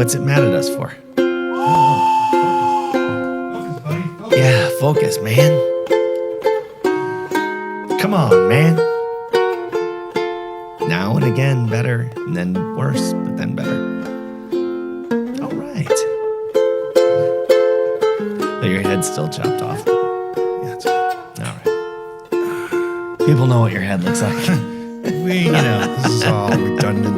What's it mad at us for? Yeah, focus, man. Come on, man. Now and again, better, and then worse, but then better. All right. Oh, your head's still chopped off. Yeah, it's All right. People know what your head looks like. this is all redundant.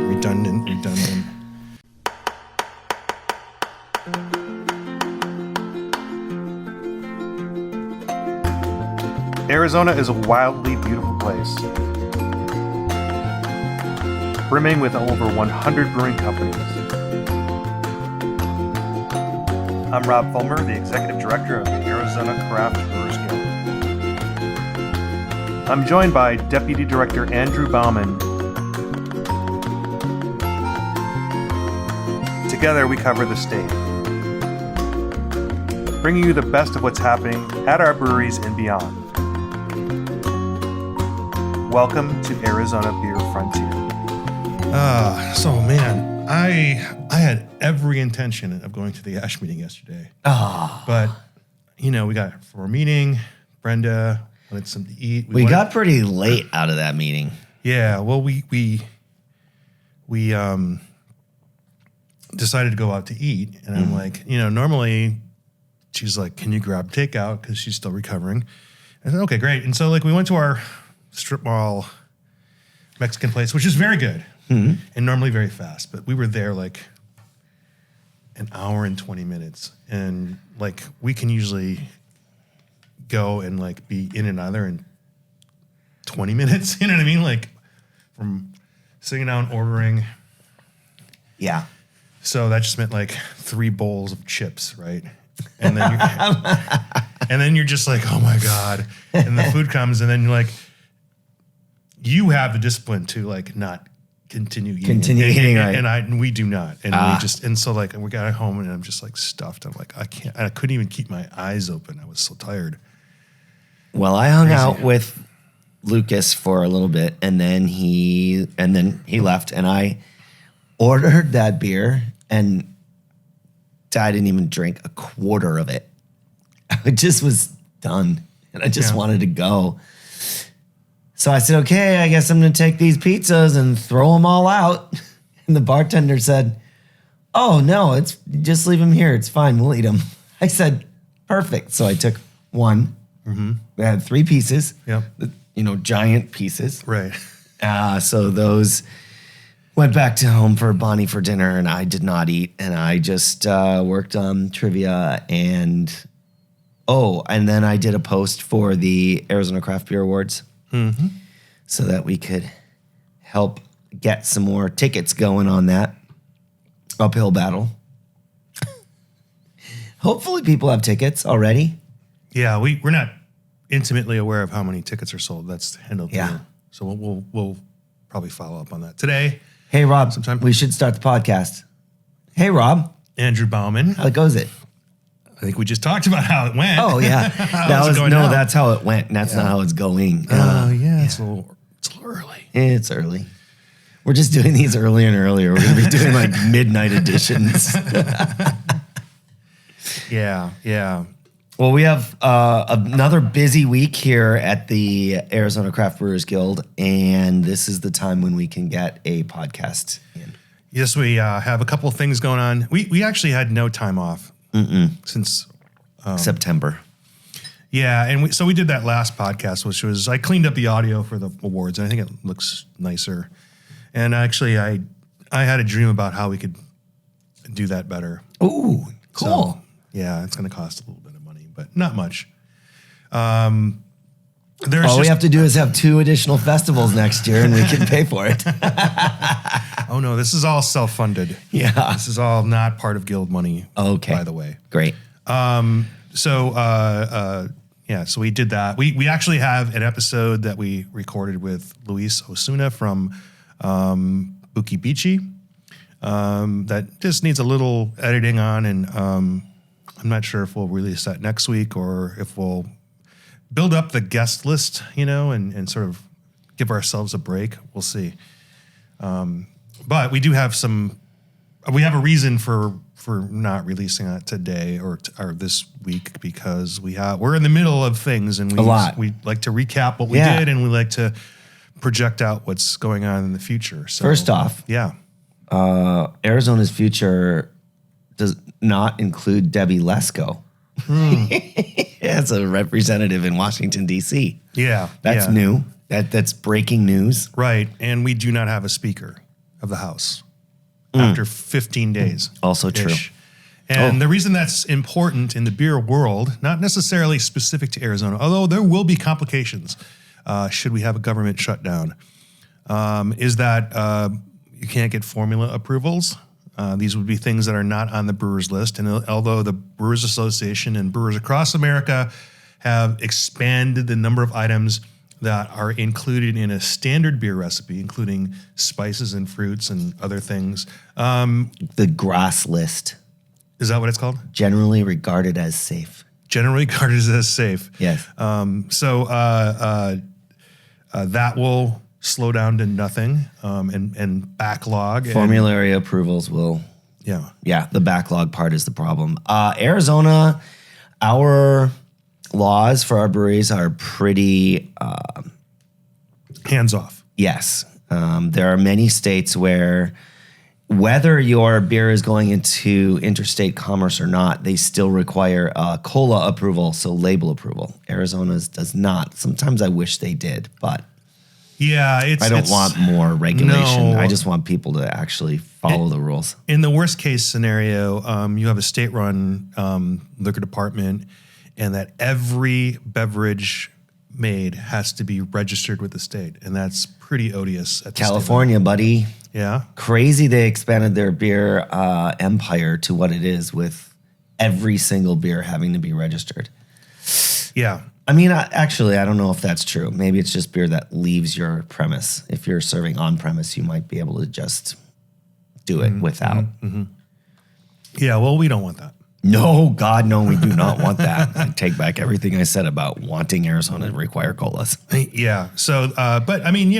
Arizona is a wildly beautiful place, brimming with over 100 brewing companies. I'm Rob Fulmer, the Executive Director of the Arizona Craft Brewers Guild. I'm joined by Deputy Director Andrew Bauman. Together we cover the state, bringing you the best of what's happening at our breweries and beyond. Welcome to Arizona Beer Frontier. So man, I had every intention of going to the Ash meeting yesterday. But we got for a meeting, Brenda wanted something to eat. We got pretty late out of that meeting. Yeah, well, we decided to go out to eat, and I'm like, normally she's like, can you grab takeout? Because she's still recovering. I said, okay, great. And so we went to our strip mall Mexican place, which is very good and normally very fast, but we were there an hour and 20 minutes, and we can usually go and be in and out there in 20 minutes. You know what I mean? From sitting down, ordering. Yeah. So that just meant 3 bowls of chips, right? And then you're just like, oh my God. And the food comes, and then you're like, you have the discipline to not continue eating. Right? And we do not. And so we got home, and I'm just stuffed. I'm like, I can't. I couldn't even keep my eyes open. I was so tired. Well, I hung out with Lucas for a little bit, and then he left, and I ordered that beer, and I didn't even drink a quarter of it. I just was done, and I just wanted to go. So I said, okay, I guess I'm going to take these pizzas and throw them all out. And the bartender said, oh, no, just leave them here. It's fine. We'll eat them. I said, perfect. So I took one. Mm-hmm. We had 3 pieces, giant pieces. Right. So those went back to home for Bonnie for dinner, and I did not eat. And I just worked on trivia and then I did a post for the Arizona Craft Beer Awards. Mm-hmm. So that we could help get some more tickets going on that uphill battle. Hopefully people have tickets already. Yeah, we're not intimately aware of how many tickets are sold. That's handled through. So we'll probably follow up on that today. Hey, Rob, we should start the podcast. Hey, Rob. Andrew Bauman. How goes it? I think we just talked about how it went. Oh, yeah. That's how it went, and that's not how it's going. It's a little early. It's early. We're just doing these earlier and earlier. We're going to be doing midnight editions. Yeah. Well, we have another busy week here at the Arizona Craft Brewers Guild, and this is the time when we can get a podcast in. Yes, we have a couple of things going on. We actually had no time off. Since September. Yeah, and so we did that last podcast, which was, I cleaned up the audio for the awards, and I think it looks nicer. And actually, I had a dream about how we could do that better. Ooh, cool. So, yeah, it's going to cost a little bit of money, but not much. We have to do is have 2 additional festivals next year, and we can pay for it. Oh, no, this is all self-funded. Yeah. This is all not part of guild money, by the way. Great. So we did that. We actually have an episode that we recorded with Luis Osuna from Buki Beachy that just needs a little editing on, and I'm not sure if we'll release that next week or if we'll build up the guest list, and sort of give ourselves a break. We'll see. But we do have some we have a reason for not releasing it today or this week because we're in the middle of things and we like to recap what we did and we like to project out what's going on in the future. So first off, Arizona's future does not include Debbie Lesko as a representative in Washington, D.C. Yeah. That's new. That's breaking news. Right. And we do not have a Speaker of the House after 15 days. Also true. And the reason that's important in the beer world, not necessarily specific to Arizona, although there will be complications should we have a government shutdown, is that you can't get formula approvals. These would be things that are not on the brewers list. And although the Brewers Association and brewers across America have expanded the number of items that are included in a standard beer recipe, including spices and fruits and other things. The GRAS list. Is that what it's called? Generally regarded as safe. Generally regarded as safe. Yes. That will slow down to nothing and backlog. Formulary approvals will. Yeah. Yeah, the backlog part is the problem. Arizona, our laws for our breweries are pretty hands off. Yes. There are many states where whether your beer is going into interstate commerce or not, they still require COLA approval, so label approval. Arizona's does not. Sometimes I wish they did, but I don't want more regulation. No. I just want people to actually follow the rules. In the worst case scenario, you have a state-run liquor department, and that every beverage made has to be registered with the state, and that's pretty odious. At California, buddy. Yeah. Crazy they expanded their beer empire to what it is with every single beer having to be registered. Yeah. I mean, actually, I don't know if that's true. Maybe it's just beer that leaves your premise. If you're serving on premise, you might be able to just do it without. Mm-hmm. Yeah, well, we don't want that. No, God, no, we do not want that. I take back everything I said about wanting Arizona to require colas. Yeah. So, but I mean,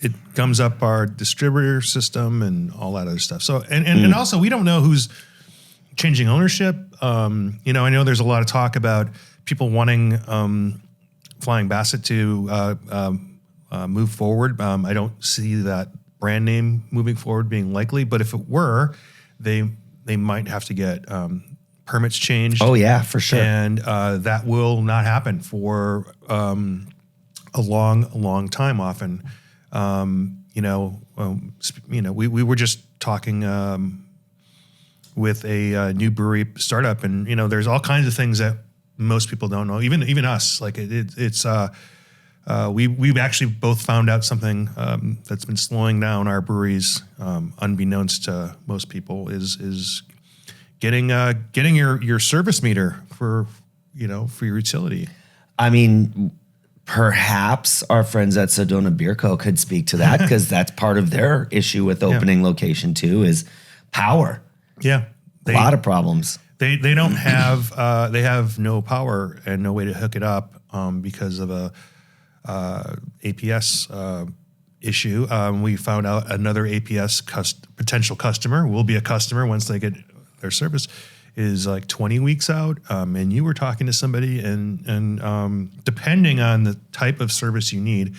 it gums up our distributor system and all that other stuff. So, and also we don't know who's changing ownership. I know there's a lot of talk about people wanting Flying Basset to move forward. I don't see that brand name moving forward being likely, but if it were, they might have to get permits changed. Oh yeah, for sure. And that will not happen for a long time. Often, we were just talking with a new brewery startup, and there's all kinds of things that most people don't know. Even us, like we've actually both found out something that's been slowing down our breweries, unbeknownst to most people, is getting your service meter for your utility. I mean, perhaps our friends at Sedona Beer Co. could speak to that because that's part of their issue with opening location too is power. Yeah, a lot of problems. They don't have they have no power and no way to hook it up because of a APS issue. We found out another APS potential customer will be a customer once they get their service is like 20 weeks out. And you were talking to somebody and depending on the type of service you need,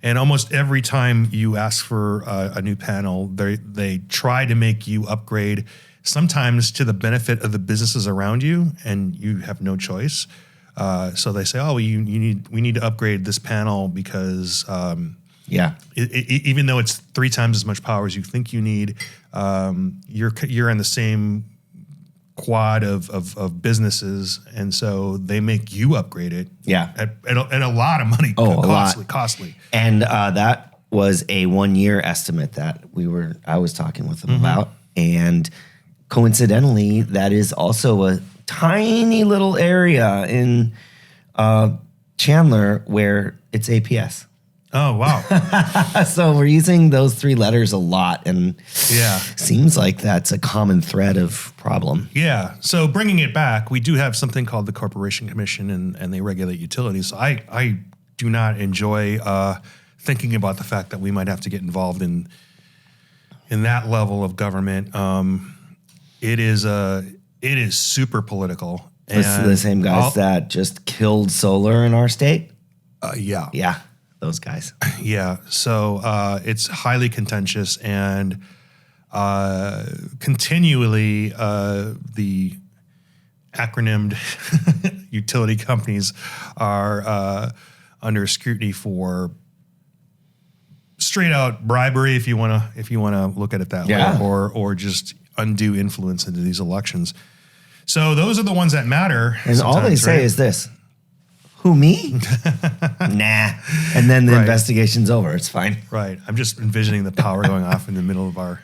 and almost every time you ask for a new panel, they try to make you upgrade, sometimes to the benefit of the businesses around you, and you have no choice. So they say, "Oh, we need to upgrade this panel because even though it's 3 times as much power as you think you need, you're in the same quad of businesses, and so they make you upgrade it. Yeah, at a lot of money. Costly. And that was a 1-year estimate that I was talking with them about, and coincidentally, that is also a tiny little area in Chandler where it's APS. Oh, wow. So we're using those 3 letters a lot, and seems like that's a common thread of problem. Yeah. So bringing it back, we do have something called the Corporation Commission, and they regulate utilities. So I do not enjoy thinking about the fact that we might have to get involved in in that level of government. It is super political. This is the same guys that just killed solar in our state. Yeah. Yeah, those guys. Yeah. So it's highly contentious, and continually the acronymed utility companies are under scrutiny for straight out bribery, if you want to look at it that way, or just undue influence into these elections. So those are the ones that matter. And all they say is this: "Who, me? Nah." And then the investigation's over. It's fine. Right. I'm just envisioning the power going off in the middle of our.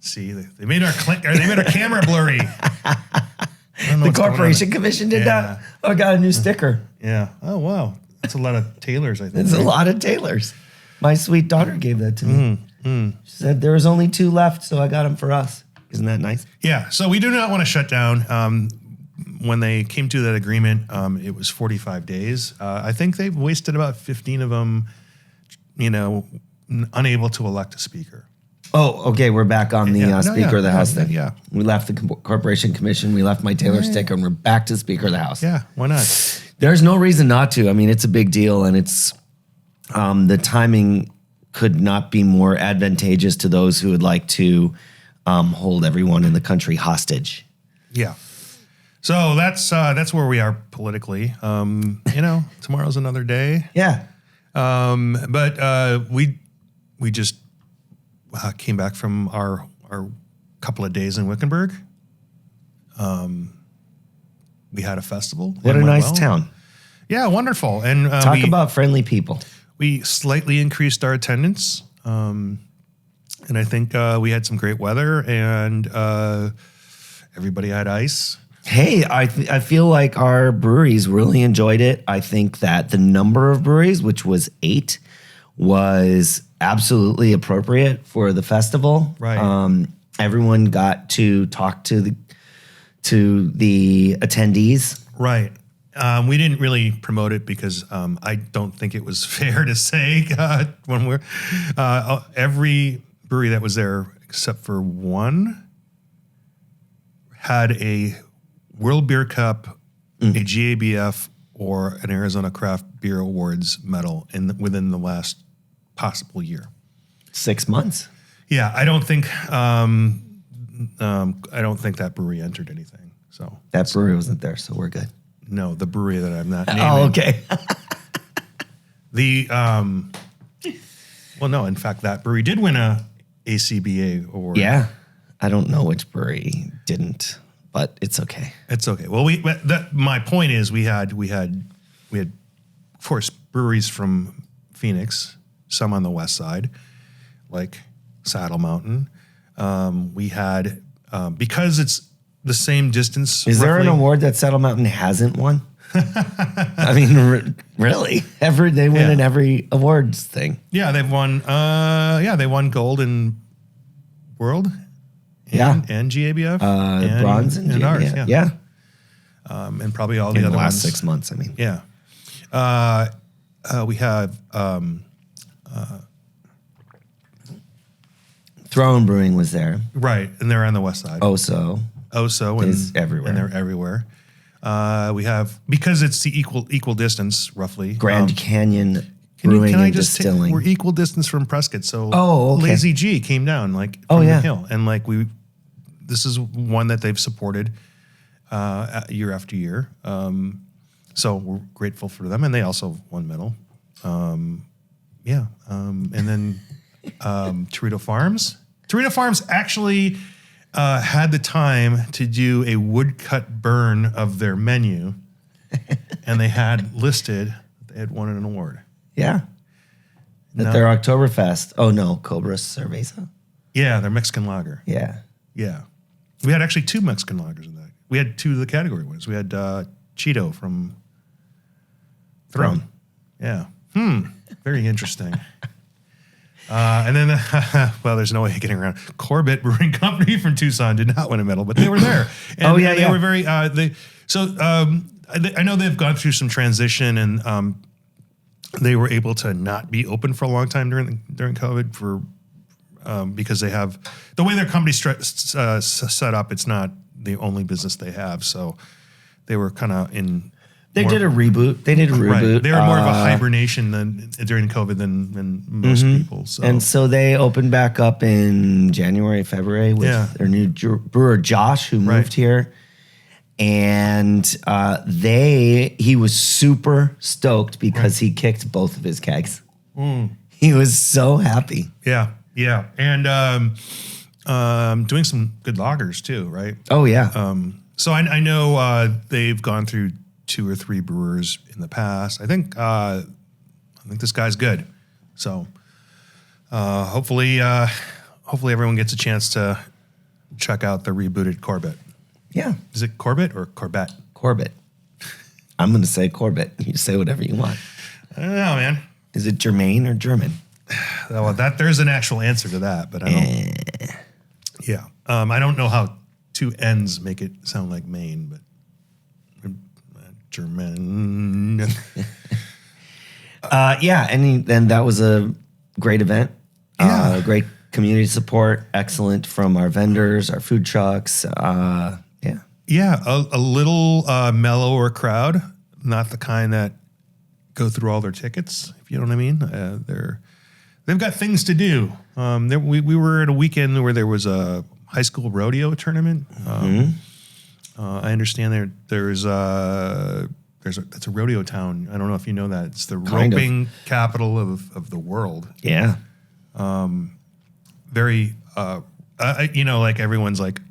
See, they made our camera blurry. The Corporation Commission did that. Oh, I got a new sticker. Yeah. Oh, wow. That's a lot of tailors, I think. It's a lot of tailors. My sweet daughter gave that to me. She said there was only 2 left, so I got them for us. Isn't that nice? Yeah. So we do not want to shut down. When they came to that agreement, it was 45 days. I think they've wasted about 15 of them, unable to elect a speaker. Oh, okay. We're back on the Speaker of the House thing. Yeah. We left the Corporation Commission. We left my Taylor sticker, and we're back to Speaker of the House. Yeah. Why not? There's no reason not to. I mean, it's a big deal, and it's the timing could not be more advantageous to those who would like to hold everyone in the country hostage. Yeah. So that's where we are politically. Tomorrow's another day. Yeah. But we just came back from our couple of days in Wickenburg. We had a festival. What a nice town. Yeah, wonderful. And talk about friendly people. We slightly increased our attendance. And I think we had some great weather, and everybody had ice. Hey, I feel like our breweries really enjoyed it. I think that the number of breweries, which was 8, was absolutely appropriate for the festival. Right. Everyone got to talk to the attendees. Right. We didn't really promote it because I don't think it was fair to say when we're every brewery that was there except for one had a World Beer Cup, a GABF, or an Arizona Craft Beer Awards medal within the last possible year. 6 months. Yeah, I don't think that brewery entered anything. So that brewery wasn't there, so we're good. No, the brewery that I'm not naming. Oh, okay. Well, no, in fact, that brewery did win a ACBA award. Yeah, I don't know which brewery didn't, but it's okay. It's okay. Well, my point is we had of course breweries from Phoenix, some on the west side, like Saddle Mountain. We had because it's the same distance. Is there an award that Saddle Mountain hasn't won? I mean, really? They win in every awards thing. Yeah, they've won. They won gold in World. And GABF. Bronze and ours. Yeah. And probably all in the other last ones. 6 months. I mean. Yeah. We have. Throne Brewing was there. Right, and they're on the west side. Oso is everywhere. And they're everywhere. We have, because it's the equal distance, roughly. Grand Canyon Brewing and Distilling. We're equal distance from Prescott, so okay. Lazy G came down from the hill, and this is one that they've supported year after year. So we're grateful for them, and they also won medal. And then Torito Farms. Torito Farms actually had the time to do a woodcut burn of their menu, and they had listed they had won an award. Yeah. At their Oktoberfest. Oh, no, Cobra Cerveza? Yeah, their Mexican lager. Yeah. Yeah. We had actually 2 Mexican lagers in that. We had 2 of the category winners. We had Cheeto from Throne. Yeah. Very interesting. And then, there's no way of getting around. Corbett Brewing Company from Tucson did not win a medal, but they were there. And they were very. I know they've gone through some transition, and they were able to not be open for a long time during COVID for because they have the way their company's set up. It's not the only business they have, so they were kind of in. They did a reboot. Right. They were more of a hibernation than during COVID than most people. So. And so they opened back up in January, February with their new brewer Josh, who moved here. And he was super stoked because he kicked both of his kegs. He was so happy. Yeah, yeah, and doing some good lagers too, right? Oh yeah. So I know they've gone through 2 or 3 brewers in the past. I think this guy's good. So hopefully everyone gets a chance to check out the rebooted Corbett. Yeah. Is it Corbett or Corbett? Corbett. I'm going to say Corbett. You say whatever you want. I don't know, man. Is it Germain or German? Well, there's an actual answer to that, but I don't. Yeah. I don't know how 2 N's make it sound like Maine, but German. Yeah, and that was a great event. Great community support. Excellent from our vendors, our food trucks. Yeah, a little mellower crowd, not the kind that go through all their tickets, if you know what I mean. They've got things to do. We were at a weekend where there was a high school rodeo tournament. I understand that's a rodeo town. I don't know if you know that. It's the roping capital of the world. Yeah. Very, like everyone's like,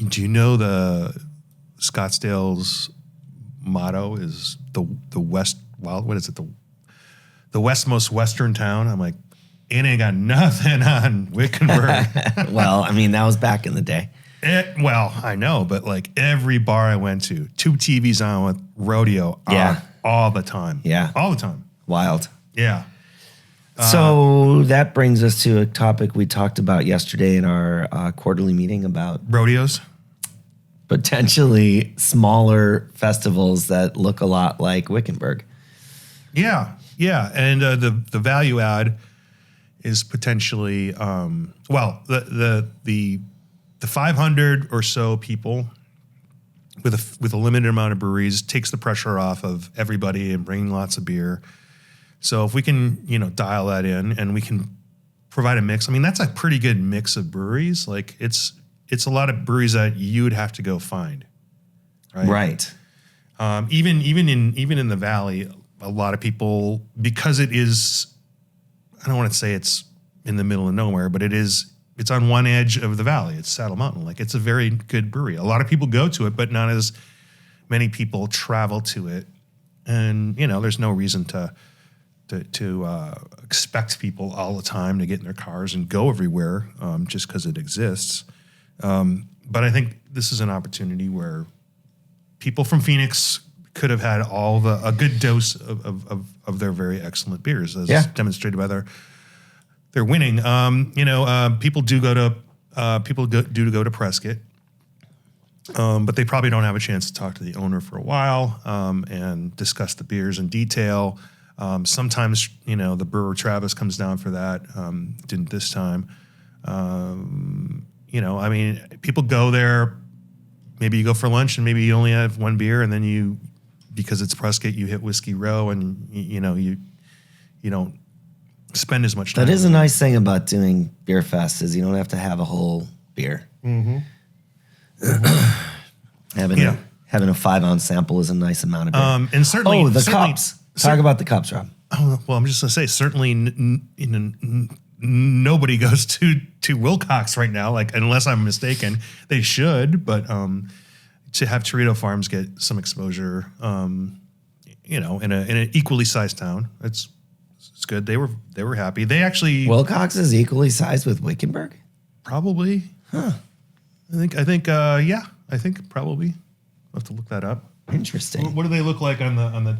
do you know the Scottsdale's motto is the West, what is it? The West most Western town? I'm like, it ain't got nothing on Wickenburg. Well, I mean, that was back in the day. Well, I know, but like every bar I went to, 2 TVs on with rodeo on all the time. Yeah. All the time. Wild. Yeah. So that brings us to a topic we talked about yesterday in our quarterly meeting about rodeos. Potentially smaller festivals that look a lot like Wickenburg. Yeah. Yeah. And the value add is potentially, the 500 or so people with a limited amount of breweries takes the pressure off of everybody and bringing lots of beer. So if we can, dial that in and we can provide a mix, I mean, that's a pretty good mix of breweries. Like it's a lot of breweries that you would have to go find. Right. Even in the Valley, a lot of people, because it is, I don't want to say it's in the middle of nowhere, but it's on one edge of the Valley. It's Saddle Mountain. Like it's a very good brewery. A lot of people go to it, but not as many people travel to it. And, there's no reason to expect people all the time to get in their cars and go everywhere just because it exists. But I think this is an opportunity where people from Phoenix could have had a good dose of their very excellent beers, as demonstrated by their winning. People do go to Prescott, but they probably don't have a chance to talk to the owner for a while and discuss the beers in detail. Sometimes, the brewer Travis comes down for that. Didn't this time. People go there. Maybe you go for lunch and maybe you only have one beer, and then because it's Prescott, you hit Whiskey Row, and you don't spend as much time. That is a nice thing about doing beer fest is you don't have to have a whole beer. Mm-hmm. Having a 5-ounce sample is a nice amount of beer. And certainly, the cups. Talk about the cups, Rob. Oh, well, I'm just gonna say certainly nobody goes to Wilcox right now, like unless I'm mistaken. They should, but to have Torito Farms get some exposure, in an equally sized town, it's good. They were happy. They actually Wilcox is equally sized with Wickenburg? Probably. Huh. I think probably. I'll have to look that up. Interesting. What do they look like on the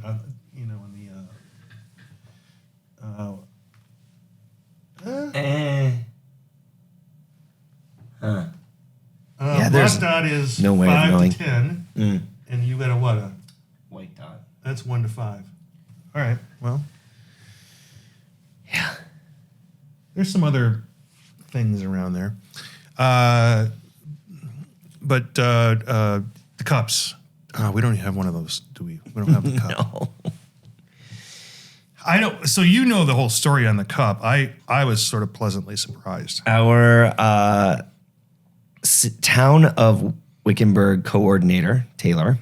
Black Dot is no way 5 to 10, and you got a White Dot. That's 1 to 5. All right. Well, yeah. There's some other things around there. But the cups, we don't have one of those, do we? We don't have a cup. No. I don't. So you know the whole story on the cup. I was sort of pleasantly surprised. Our town of Wickenburg coordinator, Taylor,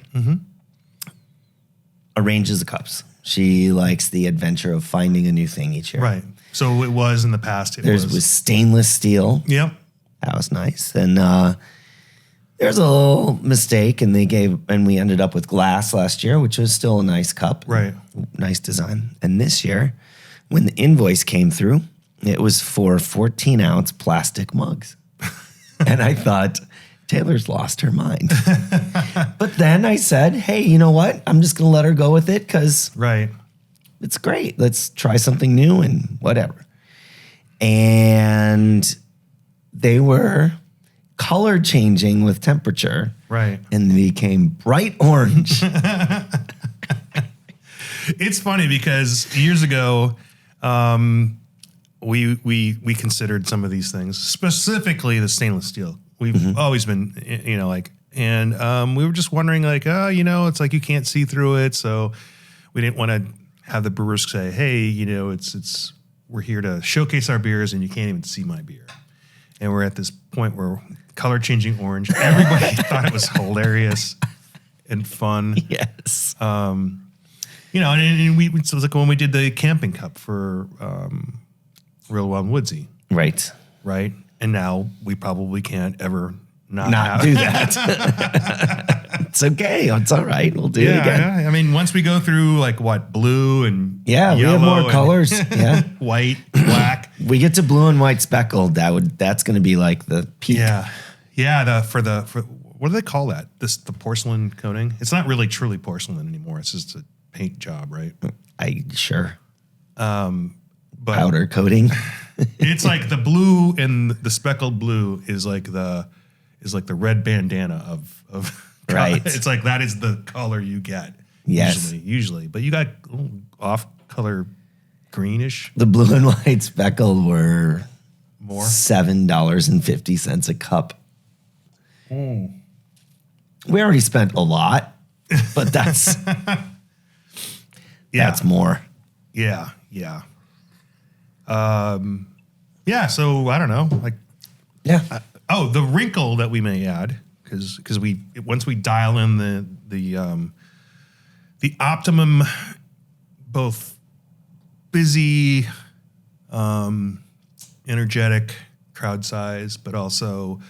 arranges the cups. She likes the adventure of finding a new thing each year. Right. So it was in the past. There's was stainless steel. Yep. That was nice. And there's a little mistake, and we ended up with glass last year, which was still a nice cup. Right. Nice design. And this year, when the invoice came through, it was for 14-ounce plastic mugs. And I thought, Taylor's lost her mind. But then I said, hey, you know what? I'm just going to let her go with it because Right. it's great. Let's try something new and whatever. And they were color changing with temperature. Right. And they became bright orange. It's funny because years ago, we considered some of these things, specifically the stainless steel. We've always been, and we were just wondering, like, it's like you can't see through it, so we didn't want to have the brewers say, hey, it's we're here to showcase our beers, and you can't even see my beer. And we're at this point where color changing orange. Everybody thought it was hilarious and fun. Yes. And it was like when we did the camping cup for Real Wild and Woodsy, Right. right? And now we probably can't ever not Do that. It's okay. It's all right. We'll do it again. Yeah. I mean, once we go through like what, blue and Yeah, we yellow have more and colors. Yeah. white, black. We get to blue and white speckled. That's going to be like the peak. Yeah. For what do they call that? The porcelain coating? It's not really truly porcelain anymore. It's just a paint job, right? Sure. But Powder coating. it's like the blue and the speckled blue is like the red bandana of Right. It's like that is the color you get. Yes. Usually. But you got off color greenish The blue and white speckled were more. $7.50 a cup. We already spent a lot, but that's that's more. Yeah. So I don't know. Like, Yeah. the wrinkle that we may add, because once we dial in the optimum, both busy, energetic crowd size, but also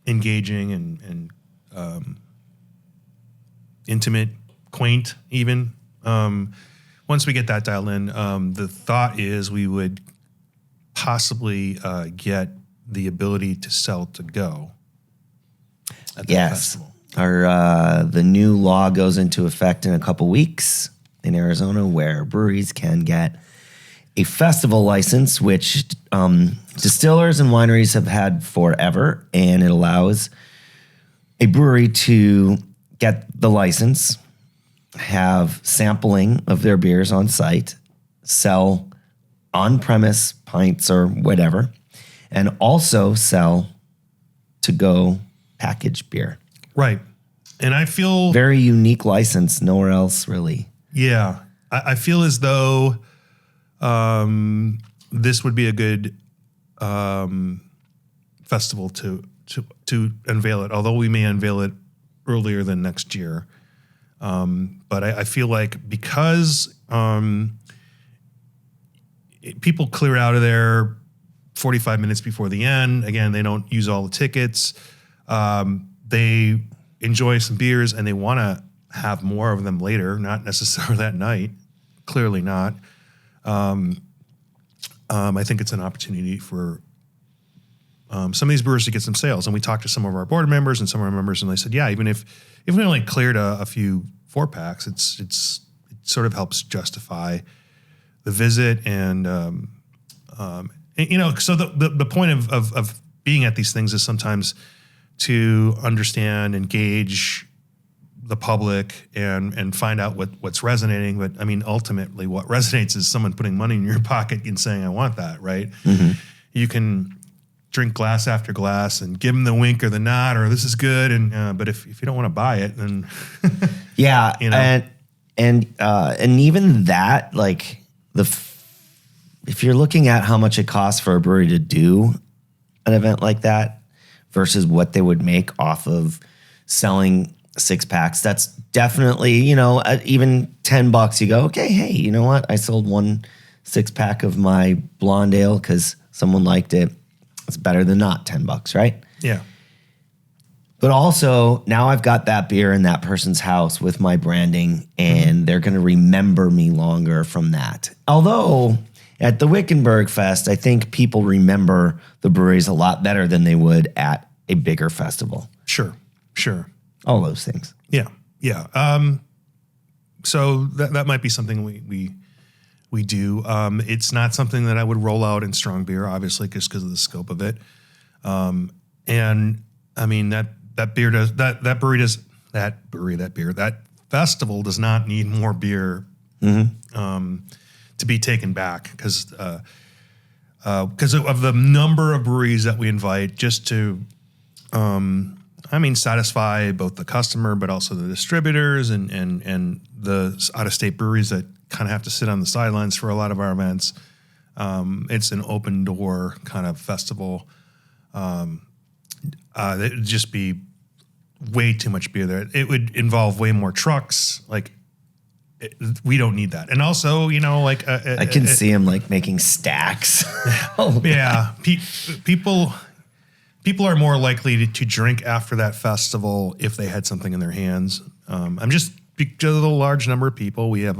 engaging and intimate, quaint even. Once we get that dialed in, the thought is we would possibly get the ability to sell to go at the festival. The new law goes into effect in a couple weeks in Arizona, where breweries can get a festival license, which distillers and wineries have had forever, and it allows a brewery to get the license, have sampling of their beers on site, sell on-premise pints or whatever, and also sell to-go packaged beer. Right. And I feel Very unique license, nowhere else really. Yeah, I feel as though this would be a good festival to unveil it. Although we may unveil it earlier than next year, but I feel like because people clear out of there 45 minutes before the end. Again, they don't use all the tickets. They enjoy some beers and they want to have more of them later, not necessarily that night. Clearly not. I think it's an opportunity for some of these brewers to get some sales. And we talked to some of our board members and some of our members, and they said, yeah, even if we only cleared a few 4-packs, it sort of helps justify the visit. And so the point of being at these things is sometimes to understand, engage the public and find out what's resonating. But I mean, ultimately what resonates is someone putting money in your pocket and saying, I want that. Right. Mm-hmm. you can drink glass after glass and give them the wink or the nod or this is good. And but if you don't want to buy it, then yeah, you know. And even that, like if you're looking at how much it costs for a brewery to do an event like that versus what they would make off of selling 6-packs, that's definitely, you know, at even $10, you go, okay, hey, you know what? I sold 1 6-pack of my blonde ale because someone liked it. It's better than not $10, right? Yeah. But also, now I've got that beer in that person's house with my branding, and they're going to remember me longer from that. Although, at the Wickenburg Fest, I think people remember the breweries a lot better than they would at a bigger festival. Sure. All those things. Yeah. So that might be something we do. It's not something that I would roll out in strong beer, obviously, just because of the scope of it. And I mean that festival does not need more beer to be taken back because of the number of breweries that we invite, just to satisfy both the customer but also the distributors and the out-of-state breweries that kind of have to sit on the sidelines for a lot of our events. It's an open door kind of festival. It would just be way too much beer there. It would involve way more trucks. We don't need that. And also, you know, I can see him like making stacks. Yeah, people are more likely to drink after that festival if they had something in their hands. I'm just because of the large number of people, we have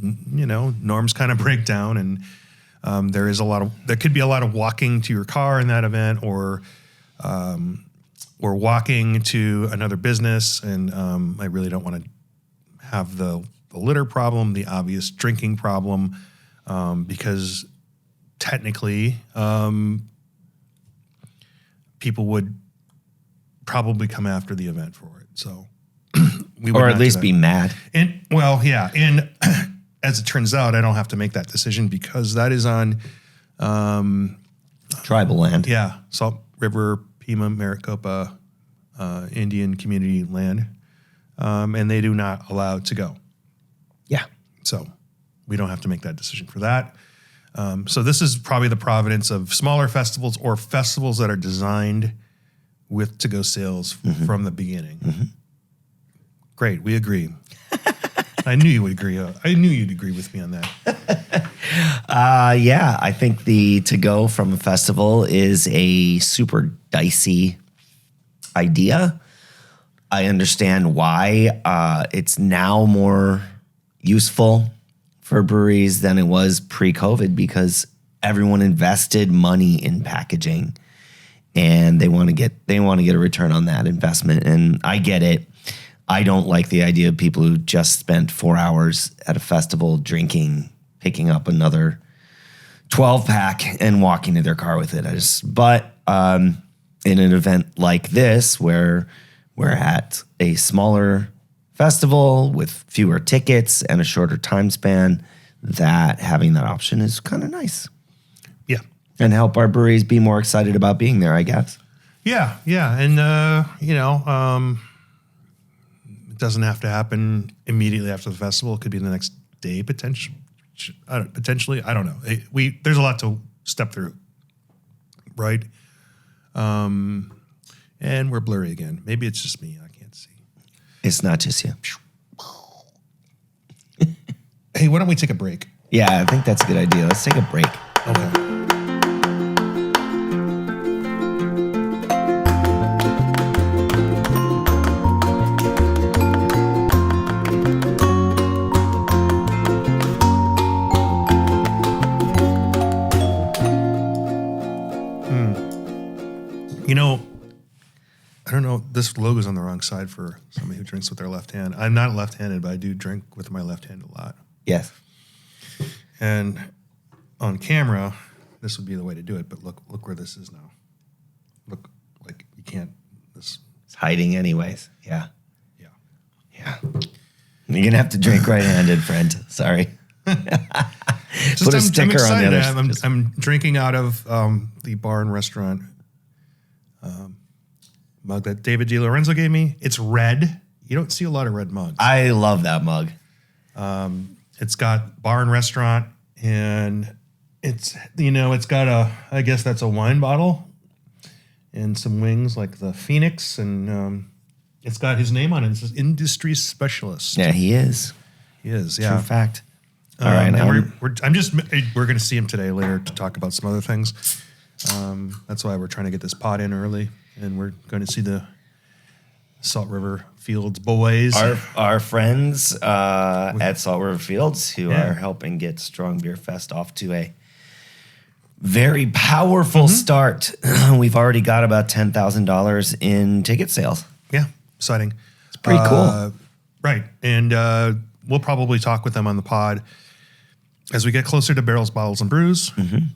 norms kind of break down, and there could be a lot of walking to your car in that event, or walking to another business, and I really don't want to have the litter problem, the obvious drinking problem, because technically people would probably come after the event for it. So we would or at least be mad. And as it turns out, I don't have to make that decision because that is on Tribal land. Yeah, Salt River, Pima, Maricopa, Indian community land, and they do not allow it to go. Yeah. So we don't have to make that decision for that. So this is probably the providence of smaller festivals or festivals that are designed with to-go sales from the beginning. Mm-hmm. Great, we agree. I knew you would agree. I knew you'd agree with me on that. Yeah, I think the to-go from a festival is a super dicey idea. I understand why it's now more useful for breweries than it was pre-COVID because everyone invested money in packaging and they want to get a return on that investment. And I get it. I don't like the idea of people who just spent 4 hours at a festival drinking, picking up another 12-pack and walking to their car with it. But in an event like this, where we're at a smaller festival with fewer tickets and a shorter time span, that having that option is kind of nice. Yeah. And help our breweries be more excited about being there, I guess. Yeah. And, it doesn't have to happen immediately after the festival. It could be the next day, potentially. I don't know. There's a lot to step through, right? And we're blurry again. Maybe it's just me. I can't see. It's not just you. Hey, why don't we take a break? Yeah, I think that's a good idea. Let's take a break. Okay. I don't know. This logo's on the wrong side for somebody who drinks with their left hand. I'm not left-handed, but I do drink with my left hand a lot. Yes. And on camera, this would be the way to do it. But look where this is now. Look, like you can't. This. It's hiding anyways. Yeah. Yeah. You're going to have to drink right-handed, friend. Sorry. Put a sticker on the other. I'm drinking out of the bar and restaurant mug that David DiLorenzo gave me. It's red. You don't see a lot of red mugs. I love that mug. It's got bar and restaurant, and it's got I guess that's a wine bottle and some wings like the Phoenix, and it's got his name on it. It says industry specialist. Yeah, he is. He is. True Yeah. fact. All right. And we're going to see him today later to talk about some other things. That's why we're trying to get this pod in early, and we're going to see the Salt River Fields boys. Our friends at Salt River Fields who are helping get Strong Beer Fest off to a very powerful start. We've already got about $10,000 in ticket sales. Yeah, exciting. It's pretty cool. Right. And we'll probably talk with them on the pod as we get closer to Barrels, Bottles, and Brews.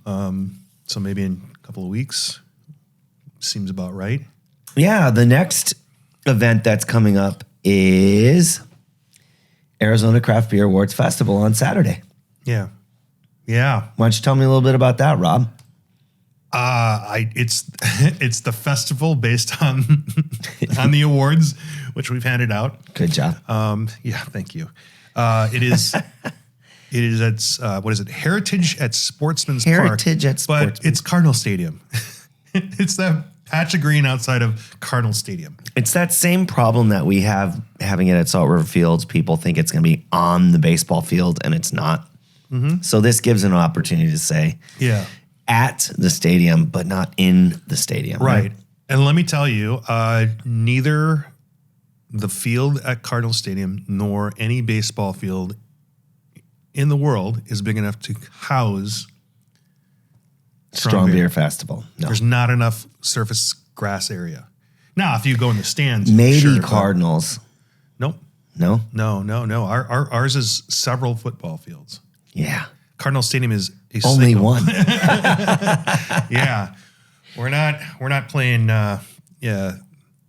So maybe in a couple of weeks. Seems about right. Yeah, the next event that's coming up is Arizona Craft Beer Awards Festival on Saturday. Yeah. Yeah. Why don't you tell me a little bit about that, Rob? It's the festival based on the awards, which we've handed out. Good job. Yeah, thank you. It is at what is it? Heritage at Sportsman's Park. Heritage at Sportsman's. But it's Cardinal Stadium. It's that patch of green outside of Cardinal Stadium. It's that same problem that we have having it at Salt River Fields. People think it's going to be on the baseball field, and it's not. So this gives an opportunity to say, at the stadium, but not in the stadium. Right. And let me tell you, neither the field at Cardinal Stadium nor any baseball field in the world is big enough to house Strong Beer Festival. No. There's not enough surface grass area. Now, if you go in the stands, maybe sure, Cardinals. Nope. No? No. Ours is several football fields. Yeah. Cardinal Stadium is a only single. one. Yeah. We're not playing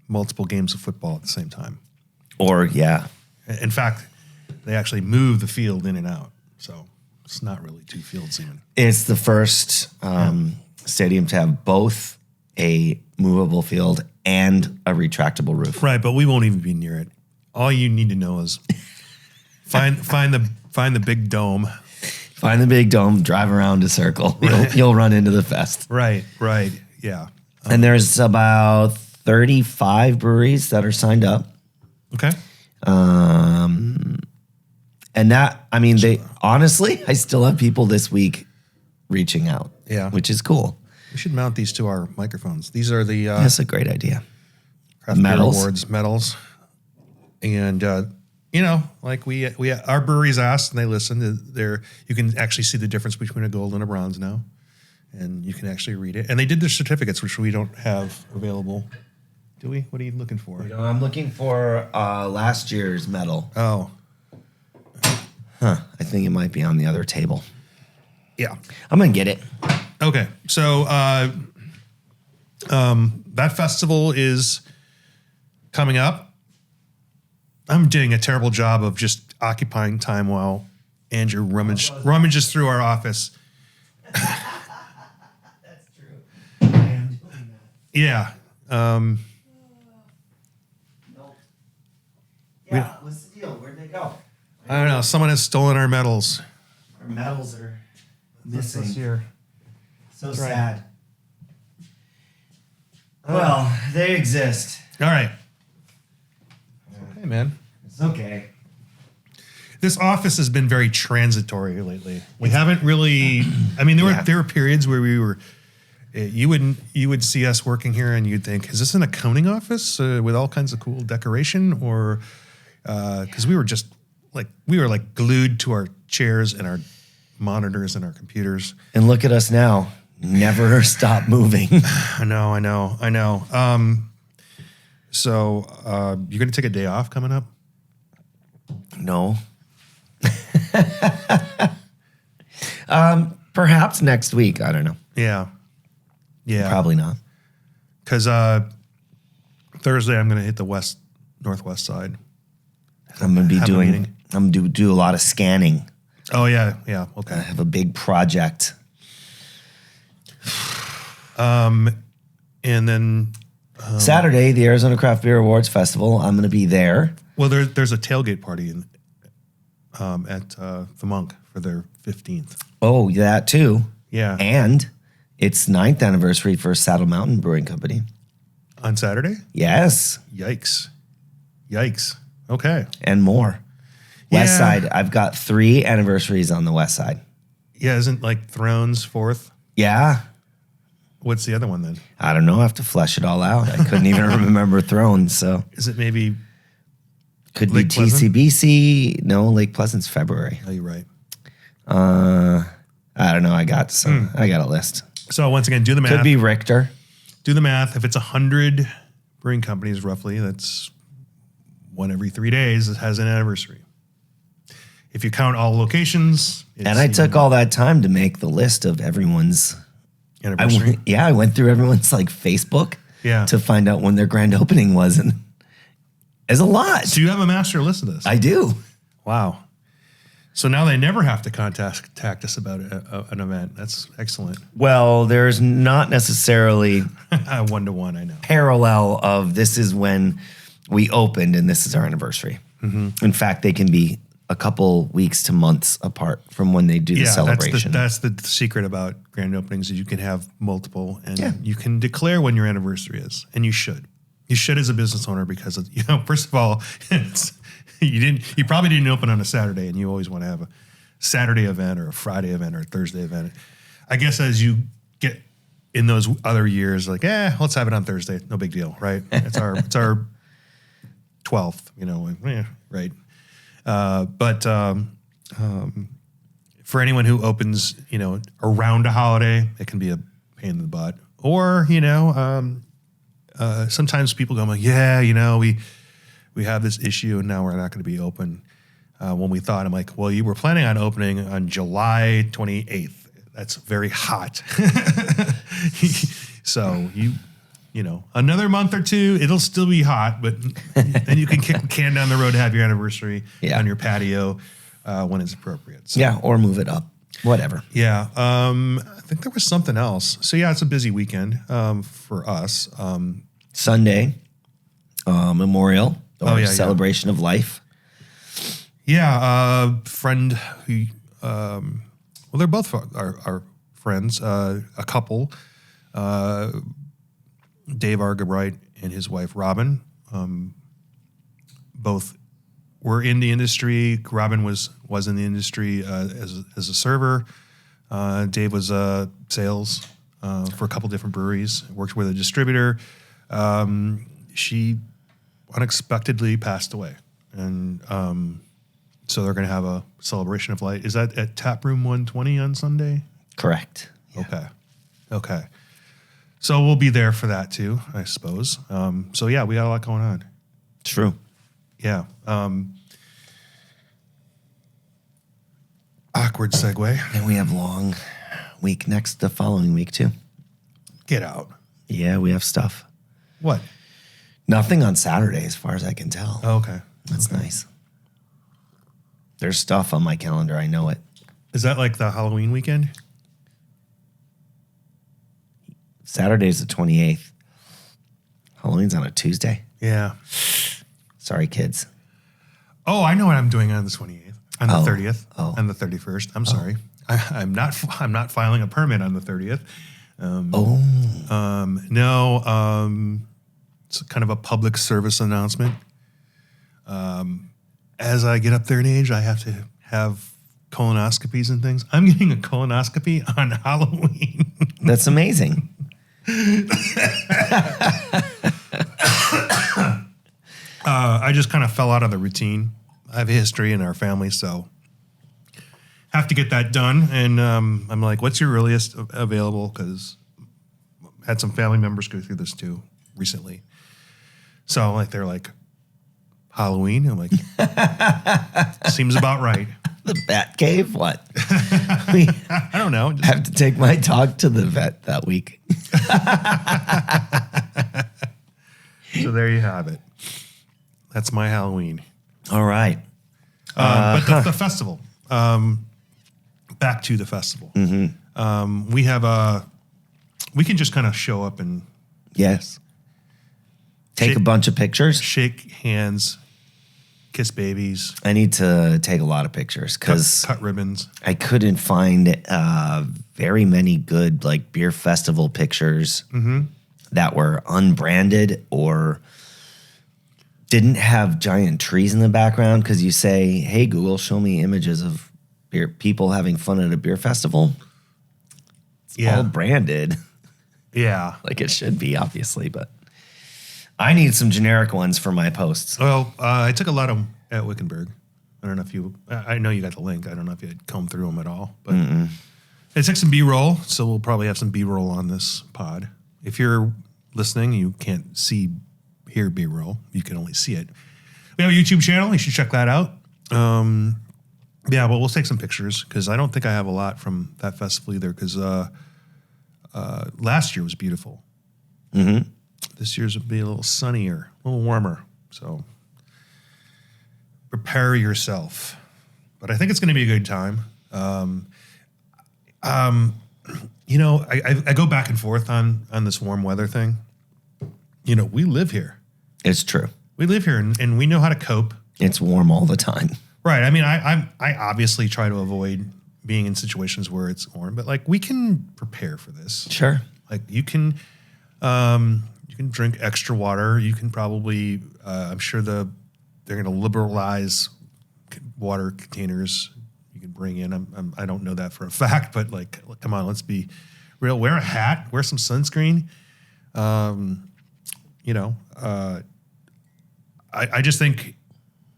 multiple games of football at the same time. Or In fact, they actually move the field in and out. So it's not really two fields even. It's the first stadium to have both a movable field and a retractable roof. Right, but we won't even be near it. All you need to know is find the big dome. Find the big dome, drive around a circle. You'll run into the fest. Right, yeah. And there's about 35 breweries that are signed up. Okay. And that, I mean, honestly, I still have people this week reaching out. Yeah. Which is cool. We should mount these to our microphones. These are the that's a great idea. Craft Beer Medals. Awards medals. And like we our breweries asked and they listened. You can actually see the difference between a gold and a bronze now. And you can actually read it. And they did their certificates, which we don't have available. Do we? What are you looking for? I'm looking for last year's medal. Oh. I think it might be on the other table. Yeah. I'm going to get it. Okay. So that festival is coming up. I'm doing a terrible job of just occupying time while Andrew rummages through our office. That's true. I am doing that. Yeah. Yeah, what's the deal? Where'd they go? I don't know. Someone has stolen our medals. Our medals are missing. This year. So sad. Well, they exist. All right. Hey, man. It's okay. This office has been very transitory lately. We haven't really. I mean, there were periods where we were. You would see us working here, and you'd think, "Is this an accounting office with all kinds of cool decoration?" Or because we were glued to our chairs and our monitors and our computers. And look at us now. Never stop moving. I know. So you're going to take a day off coming up? No. Perhaps next week. I don't know. Yeah. Probably not. Because Thursday I'm going to hit the northwest side. I'm going to be do a lot of scanning. Oh yeah, yeah. I Okay. have a big project. And then, Saturday, the Arizona Craft Beer Awards Festival. I'm going to be there. well, there's a tailgate party at the Monk for their 15th. Oh, that too. Yeah. And it's 9th anniversary for Saddle Mountain Brewing Company. On Saturday? Yes. Yikes. Okay. And more. West Yeah. Side. I've got 3 anniversaries on the West Side. Yeah, isn't like Thrones 4th? Yeah. What's the other one then? I don't know. I have to flesh it all out. I couldn't even remember Thrones. So Is it maybe? could Lake be Pleasant? TCBC. No, Lake Pleasant's February. Oh, you're right. I don't know. I got a list. So once again, do the math. Could be Richter. Do the math. If it's 100 brewing companies, roughly, that's one every 3 days that has an anniversary. If you count all locations, it's And I took all that time to make the list of everyone's. anniversary. I went through everyone's like Facebook Yeah. to find out when their grand opening was, and it's a lot. So you have a master list of this. I do. Wow. So now they never have to contact us about an event. That's excellent. Well, there's not necessarily 1-to-1, I know. parallel of this is when we opened and this is our anniversary. In fact, they can be a couple weeks to months apart from when they do the celebration. That's the secret about grand openings is you can have multiple and Yeah. you can declare when your anniversary is, and you should. You should as a business owner because of, first of all, you probably didn't open on a Saturday, and you always want to have a Saturday event or a Friday event or a Thursday event. I guess as you get in those other years, like, let's have it on Thursday, no big deal, right? It's our 12th, right? But for anyone who opens, around a holiday, it can be a pain in the butt. Or, sometimes people go, like, we have this issue and now we're not going to be open when we thought. I'm like, well, you were planning on opening on July 28th. That's very hot. So another month or two, it'll still be hot, but then you can kick the can down the road to have your anniversary on your patio when it's appropriate. So, Yeah, or move it up. Whatever. yeah. I think there was something else. So yeah, it's a busy weekend for us. Sunday, Memorial or yeah. celebration of life. Yeah, a friend who, they're both our friends, a couple, Dave Argabright and his wife, Robin, both were in the industry. Robin was in the industry as a server. Dave was sales for a couple different breweries, worked with a distributor. She unexpectedly passed away. And so they're going to have a celebration of light. Is that at Taproom 120 on Sunday? Correct. Okay. So we'll be there for that too, I suppose. So yeah, we got a lot going on. True. Yeah. Awkward segue. And we have long week the following week too. Get out. Yeah, we have stuff. What? Nothing on Saturday as far as I can tell. Oh, okay. That's nice. There's stuff on my calendar. I know it. Is that like the Halloween weekend? Saturday's the 28th. Halloween's on a Tuesday. Yeah. Sorry, kids. Oh, I know what I'm doing on the 28th. On the 30th. Oh. On the 31st. I'm sorry. I'm not filing a permit on the 30th. No. It's kind of a public service announcement. As I get up there in age, I have to have colonoscopies and things. I'm getting a colonoscopy on Halloween. That's amazing. I just kind of fell out of the routine. I have a history in our family, so have to get that done. And I'm like, what's your earliest available? Because I had some family members go through this too recently. So like they're like, Halloween? I'm like, seems about right. The Bat Cave? What? We I don't know. Just, have to take my dog to the vet that week. so there you have it. That's my Halloween. All right. But the festival. back to the festival. We have we can just kind of show up and Yes. Take a bunch of pictures. shake hands, kiss babies, I need to take a lot of pictures because cut ribbons. I couldn't find very many good like beer festival pictures that were unbranded or didn't have giant trees in the background. Because you say, "Hey Google, show me images of beer people having fun at a beer festival." It's all branded, Yeah. like it should be, obviously. But I need some generic ones for my posts. Well, I took a lot of them at Wickenburg. I don't know if you. I know you got the link. I don't know if you had combed through them at all, but I took some B-roll, so we'll probably have some B-roll on this pod. If you're listening, you can't hear B-roll. You can only see it. We have a YouTube channel. You should check that out. Yeah, but we'll take some pictures because I don't think I have a lot from that festival either. Because last year was beautiful. This year's will be a little sunnier, a little warmer. So prepare yourself. But I think it's going to be a good time. You know, I go back and forth on this warm weather thing. You know, we live here. It's true. We live here, and we know how to cope. It's warm all the time. Right. I mean, I obviously try to avoid being in situations where it's warm, but like we can prepare for this. Sure. Like you can drink extra water. You can probably, I'm sure they're going to liberalize water containers you can bring in. I don't know that for a fact, but like, come on, let's be real. Wear a hat. Wear some sunscreen. You know, I just think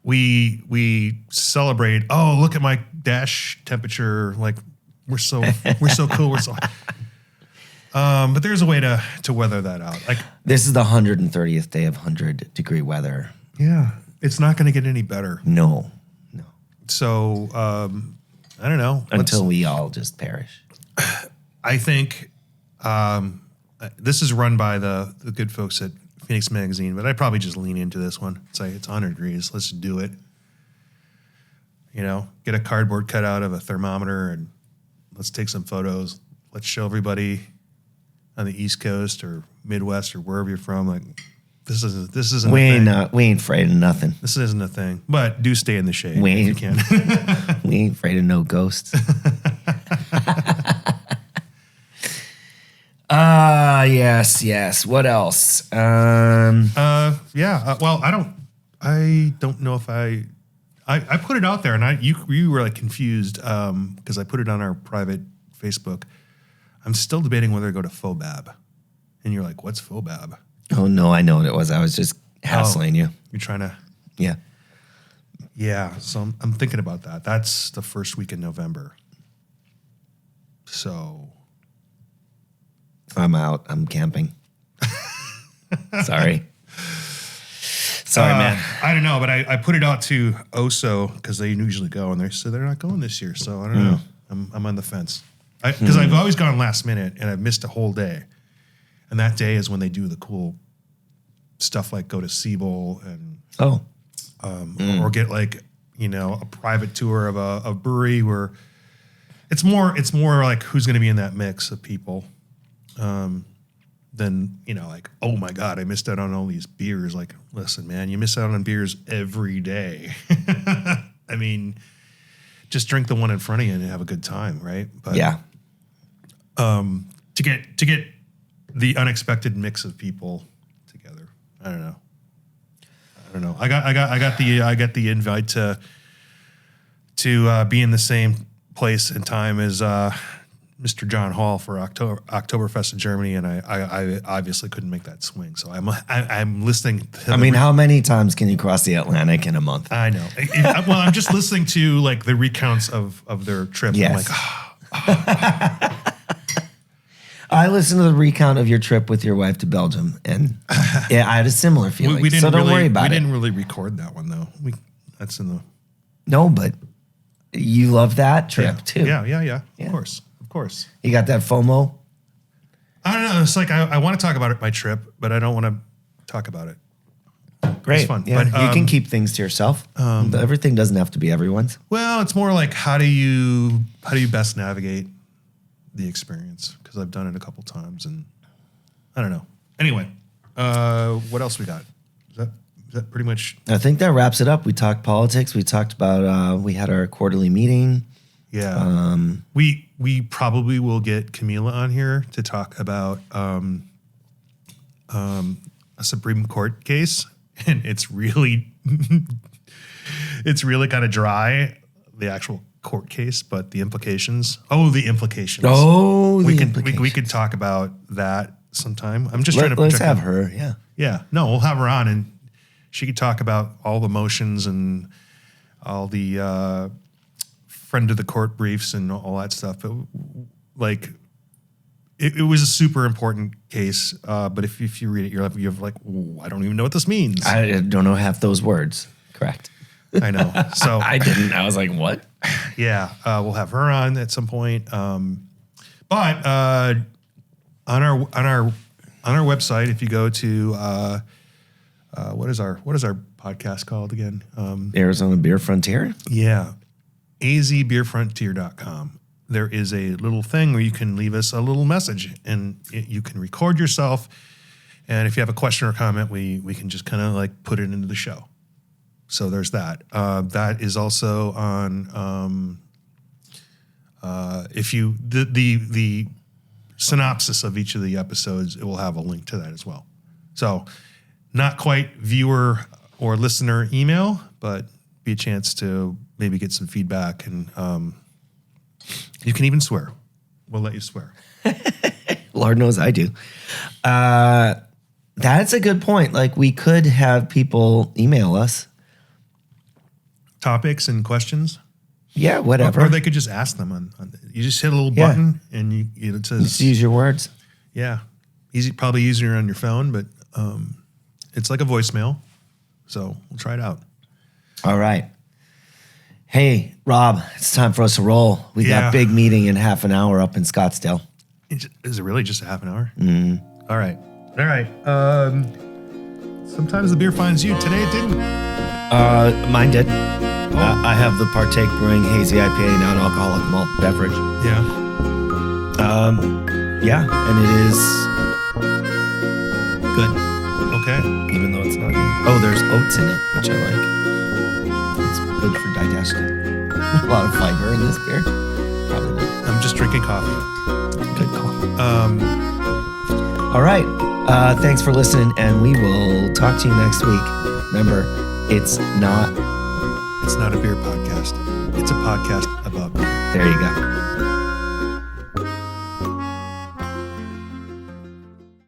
we celebrate. Oh, look at my dash temperature! Like we're so cool. We're so. But there's a way to weather that out. Like This is the 130th day of 100-degree weather. yeah, it's not going to get any better. No. So I don't know. Until we all just perish. I think this is run by the good folks at Phoenix Magazine, but I'd probably just lean into this one. Say it's 100 degrees. Let's do it. You know, get a cardboard cutout of a thermometer and let's take some photos. Let's show everybody on the East Coast or Midwest or wherever you're from, like this isn't We a thing. ain't afraid of nothing. This isn't a thing. But do stay in the shade We if you ain't- can. We ain't afraid of no ghosts. Yes. What else? Yeah. Well, I don't know if I put it out there, and you were like confused because I put it on our private Facebook. I'm still debating whether to go to Fobab, and you're like, "What's Fobab?" Oh no, I know what it was. I was just hassling you. You're trying to, Yeah. yeah. So I'm thinking about that. That's the first week in November. So I'm out. I'm camping. Sorry, man. I don't know, but I put it out to OSO because they usually go, and they said they're not going this year. So I don't know. I'm on the fence because I've always gone last minute, and I've missed a whole day. And that day is when they do the cool stuff like go to Siebel and or get like a private tour of a brewery where it's more like who's going to be in that mix of people. Then, like, oh my God, I missed out on all these beers. Like, listen, man, you miss out on beers every day. I mean, just drink the one in front of you and have a good time, right? But Yeah. to get the unexpected mix of people together, I don't know. I got the invite to be in the same place and time as Mr. John Hall for Oktoberfest in Germany, and I obviously couldn't make that swing. So I'm listening. To How many times can you cross the Atlantic in a month? I know. Well, I'm just listening to like the recounts of their trip. Yes. I'm like, I listened to the recount of your trip with your wife to Belgium, and yeah, I had a similar feeling. we didn't so don't really, worry about it. We didn't really record that one though. That's in the No, but you love that trip too. Yeah. Yeah. Of course. You got that FOMO? I don't know. It's like I want to talk about my trip, but I don't want to talk about it. Great. It's fun. Yeah, But, you can keep things to yourself. Everything doesn't have to be everyone's. Well, it's more like how do you best navigate the experience? Because I've done it a couple times, and I don't know. Anyway, what else we got? Is that pretty much? I think that wraps it up. We talked politics. We talked about, we had our quarterly meeting. Yeah. We probably will get Camila on here to talk about a Supreme Court case, and it's really kind of dry, the actual court case, but the implications. The implications. We could talk about that sometime. I'm just trying to. Let's have her. Yeah. Yeah. No, we'll have her on, and she could talk about all the motions and all the friend of the court briefs and all that stuff. But like, it was a super important case. But if you read it, you're like, I don't even know what this means. I don't know half those words. Correct. I know. So I didn't. I was like, what? Yeah. We'll have her on at some point. But on our website, if you go to what is our podcast called again? Arizona Beer Frontier. Yeah, azbeerfrontier.com. There is a little thing where you can leave us a little message, and you can record yourself. And if you have a question or comment, we can just kind of like put it into the show. So there's that. That is also on. If you the synopsis of each of the episodes, it will have a link to that as well. So not quite viewer or listener email, but be a chance to maybe get some feedback, and you can even swear. We'll let you swear. Lord knows I do. That's a good point. Like, we could have people email us. Topics and questions. Yeah, whatever. Or they could just ask them on you just hit a little button and it says. Just use your words. Yeah. Probably easier on your phone, but it's like a voicemail. So we'll try it out. All right. Hey, Rob, it's time for us to roll. We got big meeting in half an hour up in Scottsdale. Is it really just a half an hour? Mm-hmm. All right. Sometimes the beer finds you. Today it didn't. Mine did. I have the Partake Brewing Hazy IPA, non-alcoholic malt beverage. Yeah. Yeah, and it is good. Okay. Even though it's not good. Oh, there's oats in it, which I like. It's good for digestion. A lot of fiber in this beer. Probably not. I'm just drinking coffee. Good call. All right. Thanks for listening, and we will talk to you next week. Remember, it's not a beer podcast. It's a podcast about beer. There you go.